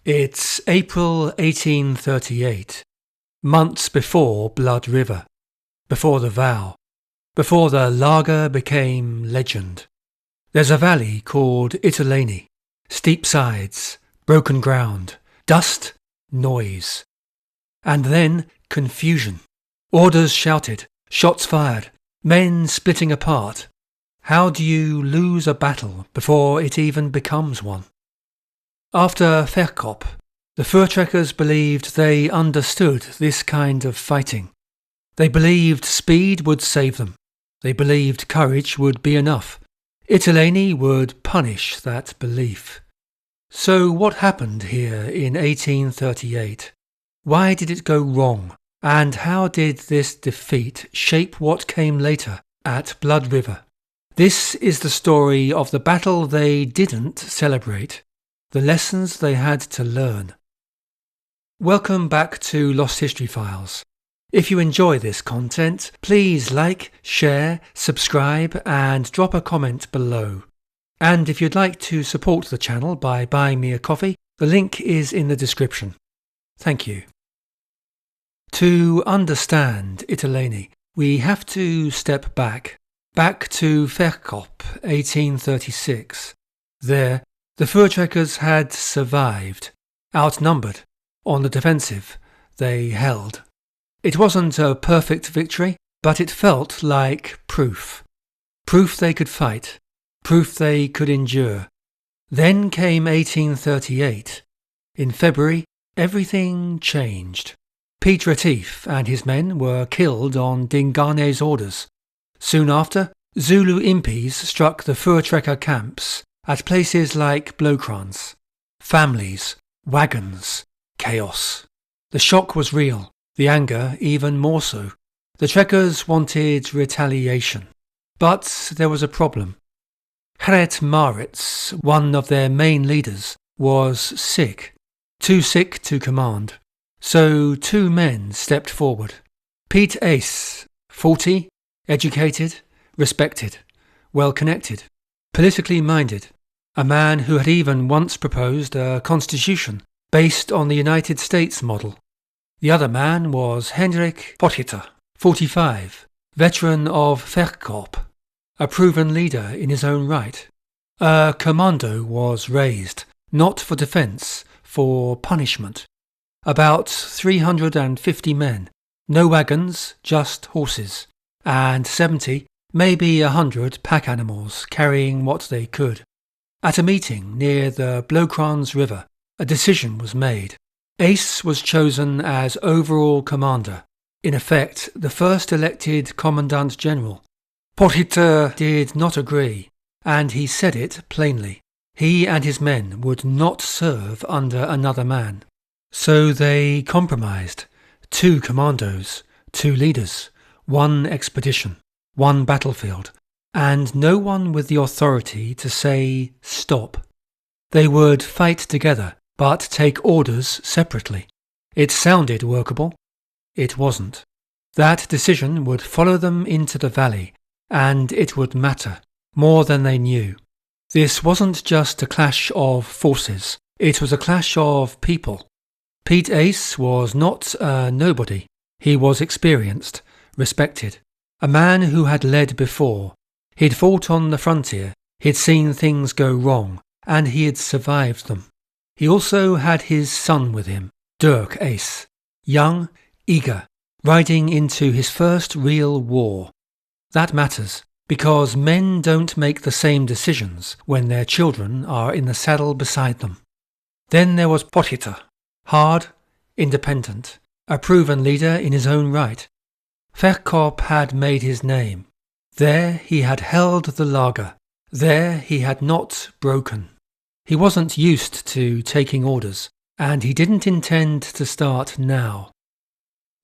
It's April 1838, months before Blood River, before the vow, before the lager became legend. There's a valley called Italeni, steep sides, broken ground, dust, noise. And then confusion. Orders shouted, shots fired, men splitting apart. How do you lose a battle before it even becomes one? After Vegkop, the Voortrekkers believed they understood this kind of fighting. They believed speed would save them. They believed courage would be enough. Italeni would punish that belief. So what happened here in 1838? Why did it go wrong? And how did this defeat shape what came later at Blood River? This is the story of the battle they didn't celebrate. The lessons they had to learn. Welcome back to Lost History Files. If you enjoy this content, please like, share, subscribe and drop a comment below. And if you'd like to support the channel by buying me a coffee, the link is in the description. Thank you. To understand Italeni, we have to step back to Vegkop, 1836. There, the Voortrekkers had survived. Outnumbered, on the defensive, they held. It wasn't a perfect victory, but it felt like proof. Proof they could fight. Proof they could endure. Then came 1838. In February, everything changed. Piet Uys and his men were killed on Dingane's orders. Soon after, Zulu impis struck the Voortrekker camps at places like Blokrans. Families, wagons, chaos. The shock was real, the anger even more so. The trekkers wanted retaliation. But there was a problem. Gerrit Maritz, one of their main leaders, was sick. Too sick to command. So two men stepped forward. Piet Uys, 40, educated, respected, well-connected, politically minded, a man who had even once proposed a constitution based on the United States model. The other man was Hendrik, Potgieter, 45, veteran of Vegkop, a proven leader in his own right. A commando was raised, not for defence, for punishment. About 350 men, no wagons, just horses, and 70, maybe 100 pack animals carrying what they could. At a meeting near the Blokrans River, a decision was made. Uys was chosen as overall commander, in effect the first elected commandant general. Potgieter did not agree, and he said it plainly. He and his men would not serve under another man. So they compromised. 2 commandos, 2 leaders, 1 expedition, 1 battlefield, and no one with the authority to say stop. They would fight together, but take orders separately. It sounded workable. It wasn't. That decision would follow them into the valley, and it would matter, more than they knew. This wasn't just a clash of forces, it was a clash of people. Piet Uys was not a nobody. He was experienced, respected. A man who had led before. He'd fought on the frontier, he'd seen things go wrong, and he had survived them. He also had his son with him, Dirk Uys, young, eager, riding into his first real war. That matters, because men don't make the same decisions when their children are in the saddle beside them. Then there was Potgieter, hard, independent, a proven leader in his own right. Vegkop had made his name. There he had held the lager. There he had not broken. He wasn't used to taking orders, and he didn't intend to start now.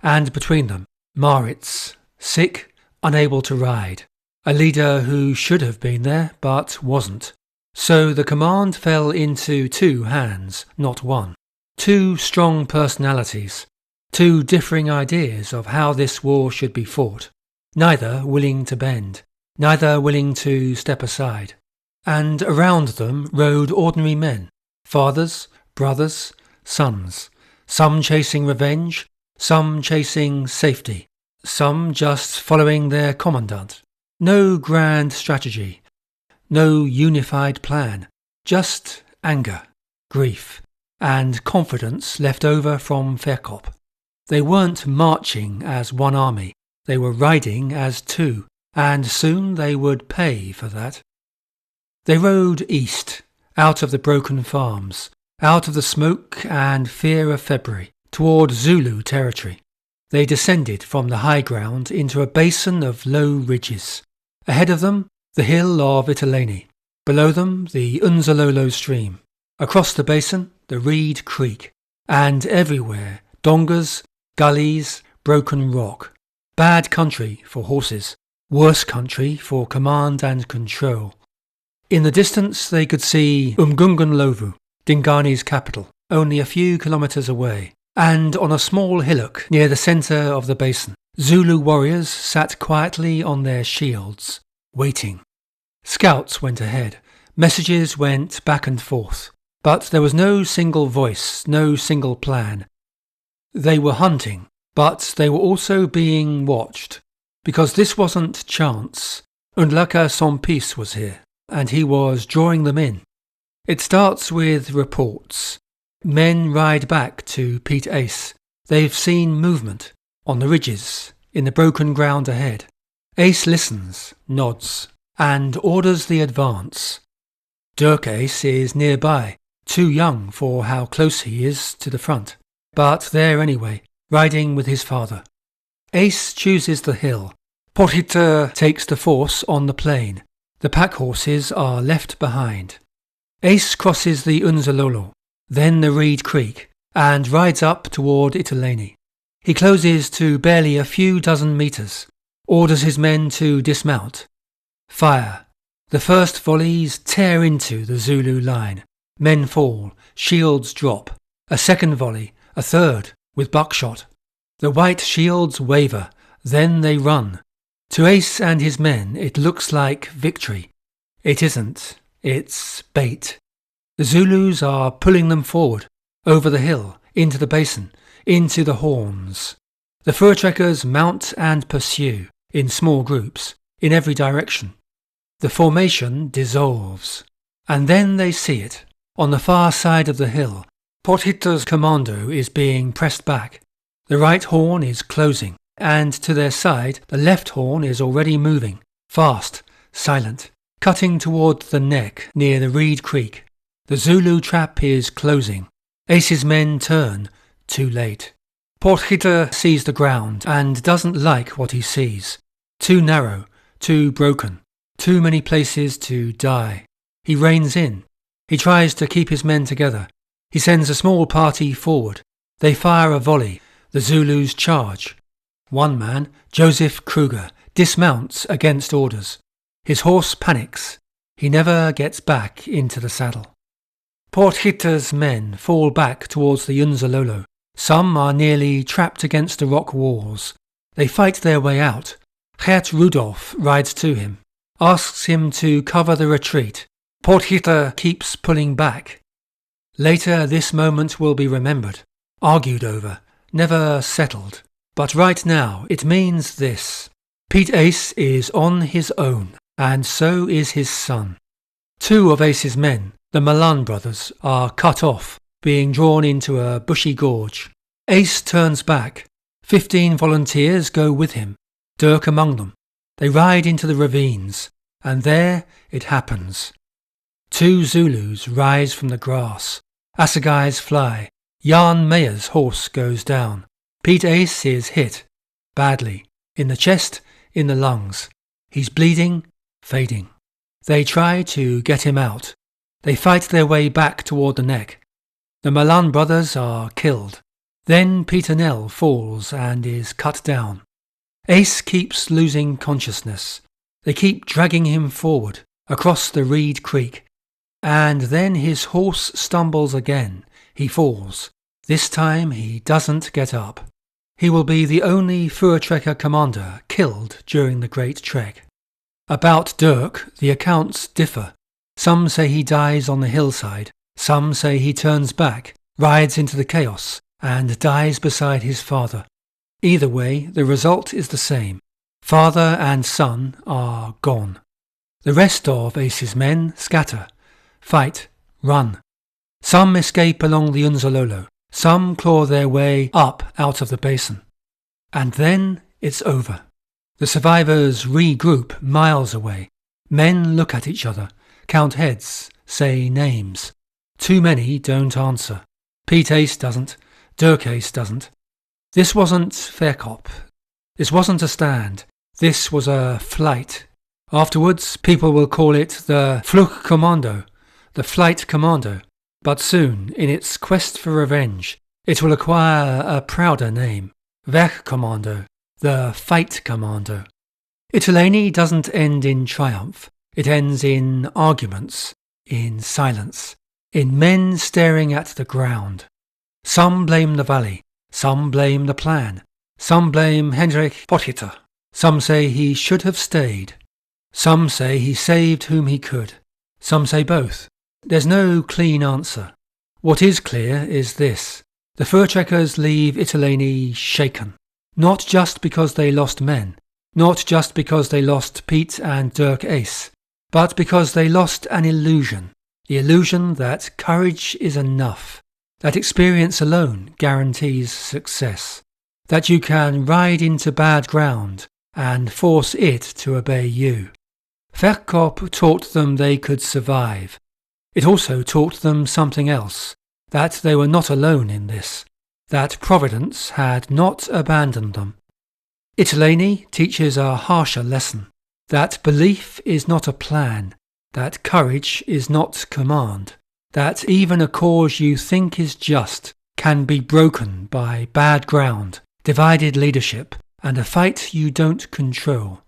And between them, Maritz, sick, unable to ride. A leader who should have been there, but wasn't. So the command fell into 2 hands, not 1. 2 strong personalities. 2 differing ideas of how this war should be fought. Neither willing to bend. Neither willing to step aside. And around them rode ordinary men. Fathers, brothers, sons, some chasing revenge, some chasing safety, some just following their commandant. No grand strategy, no unified plan, just anger, grief, and confidence left over from Vegkop. They weren't marching as one army, they were riding as two, and soon they would pay for that. They rode east, out of the broken farms, out of the smoke and fear of February, toward Zulu territory. They descended from the high ground into a basin of low ridges. Ahead of them, the hill of Italeni. Below them, the Unzalolo stream. Across the basin, the Reed Creek. And everywhere, dongas, gullies, broken rock. Bad country for horses. Worse country for command and control. In the distance, they could see Umgungunlovu, Dingane's capital, only a few kilometres away. And on a small hillock near the centre of the basin, Zulu warriors sat quietly on their shields, waiting. Scouts went ahead, messages went back and forth, but there was no single voice, no single plan. They were hunting, but they were also being watched, because this wasn't chance. Undlaka Sompis was here, and he was drawing them in. It starts with reports. Men ride back to Piet Uys. They've seen movement on the ridges, in the broken ground ahead. Uys listens, nods, and orders the advance. Dirk Uys is nearby, too young for how close he is to the front, but there anyway, riding with his father. Uys chooses the hill. Potgieter takes the force on the plain. The pack horses are left behind. Uys crosses the Unzalolo, then the Reed Creek, and rides up toward Italeni. He closes to barely a few dozen metres, orders his men to dismount. Fire. The first volleys tear into the Zulu line. Men fall, shields drop. A second volley, a third, with buckshot. The white shields waver, then they run. To Uys and his men it looks like victory. It isn't, it's bait. The Zulus are pulling them forward, over the hill, into the basin, into the horns. The Voortrekkers mount and pursue, in small groups, in every direction. The formation dissolves. And then they see it. On the far side of the hill, Potgieter's commando is being pressed back. The right horn is closing, and to their side the left horn is already moving, fast, silent, cutting toward the neck near the Reed Creek. The Zulu trap is closing. Uys's men turn, too late. Potgieter sees the ground and doesn't like what he sees. Too narrow, too broken, too many places to die. He reins in. He tries to keep his men together. He sends a small party forward. They fire a volley. The Zulus charge. One man, Joseph Kruger, dismounts against orders. His horse panics. He never gets back into the saddle. Potgieter's men fall back towards the Unzalolo. Some are nearly trapped against the rock walls. They fight their way out. Gerrit Rudolph rides to him, asks him to cover the retreat. Potgieter keeps pulling back. Later this moment will be remembered, argued over, never settled. But right now it means this. Piet Uys is on his own, and so is his son. Two of Uys's men, the Malan brothers, are cut off, being drawn into a bushy gorge. Uys turns back. 15 volunteers go with him, Dirk among them. They ride into the ravines, and there it happens. 2 Zulus rise from the grass. Assegais fly. Jan Meyer's horse goes down. Piet Uys is hit, badly, in the chest, in the lungs. He's bleeding, fading. They try to get him out. They fight their way back toward the neck. The Malan brothers are killed. Then Peter Nell falls and is cut down. Uys keeps losing consciousness. They keep dragging him forward, across the Reed Creek. And then his horse stumbles again. He falls. This time he doesn't get up. He will be the only Voortrekker commander killed during the Great Trek. About Dirk, the accounts differ. Some say he dies on the hillside. Some say he turns back, rides into the chaos, and dies beside his father. Either way, the result is the same. Father and son are gone. The rest of Uys's men scatter, fight, run. Some escape along the Unzalolo, some claw their way up out of the basin. And then it's over. The survivors regroup miles away. Men look at each other, count heads, say names. Too many don't answer. Piet Uys doesn't. Dirk Uys doesn't. This wasn't Vegkop. This wasn't a stand. This was a flight. Afterwards, people will call it the Vluchtcommando, the flight commando. But soon, in its quest for revenge, it will acquire a prouder name. Vegkommando, the fight commando. Italeni doesn't end in triumph. It ends in arguments, in silence, in men staring at the ground. Some blame the valley, some blame the plan, some blame Hendrik Potgieter. Some say he should have stayed. Some say he saved whom he could. Some say both. There's no clean answer. What is clear is this. The Voortrekkers leave Italeni shaken. Not just because they lost men, not just because they lost Piet and Dirk Uys, but because they lost an illusion. The illusion that courage is enough, that experience alone guarantees success, that you can ride into bad ground and force it to obey you. Vegkop taught them they could survive. It also taught them something else, that they were not alone in this, that Providence had not abandoned them. Italeni teaches a harsher lesson, that belief is not a plan, that courage is not command, that even a cause you think is just can be broken by bad ground, divided leadership, and a fight you don't control.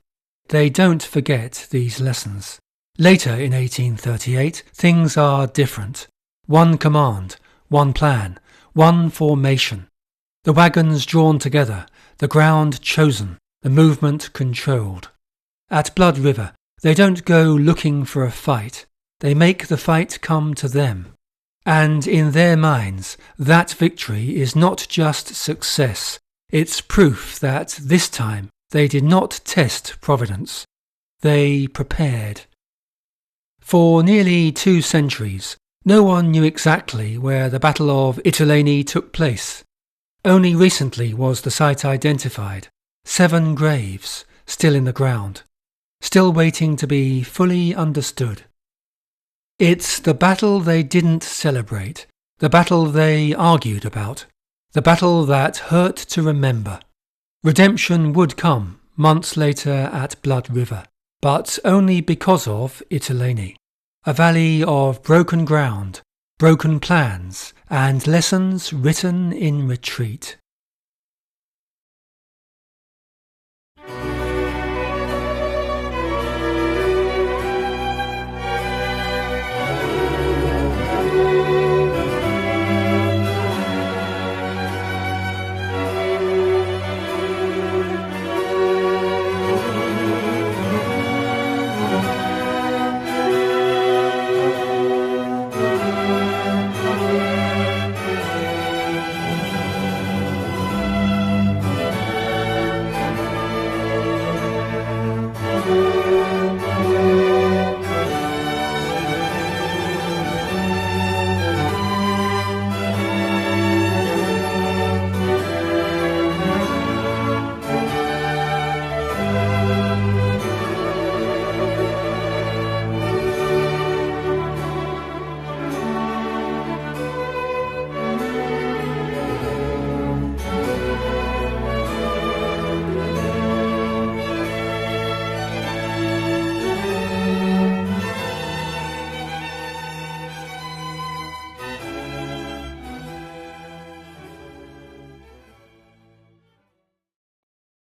They don't forget these lessons. Later in 1838, things are different. One command, one plan, one formation. The wagons drawn together, the ground chosen, the movement controlled. At Blood River, they don't go looking for a fight. They make the fight come to them. And in their minds, that victory is not just success. It's proof that this time they did not test Providence. They prepared. For nearly 2 centuries, no one knew exactly where the Battle of Italeni took place. Only recently was the site identified. 7 graves, still in the ground, still waiting to be fully understood. It's the battle they didn't celebrate, the battle they argued about, the battle that hurt to remember. Redemption would come months later at Blood River, but only because of Italeni. A valley of broken ground, broken plans, and lessons written in retreat.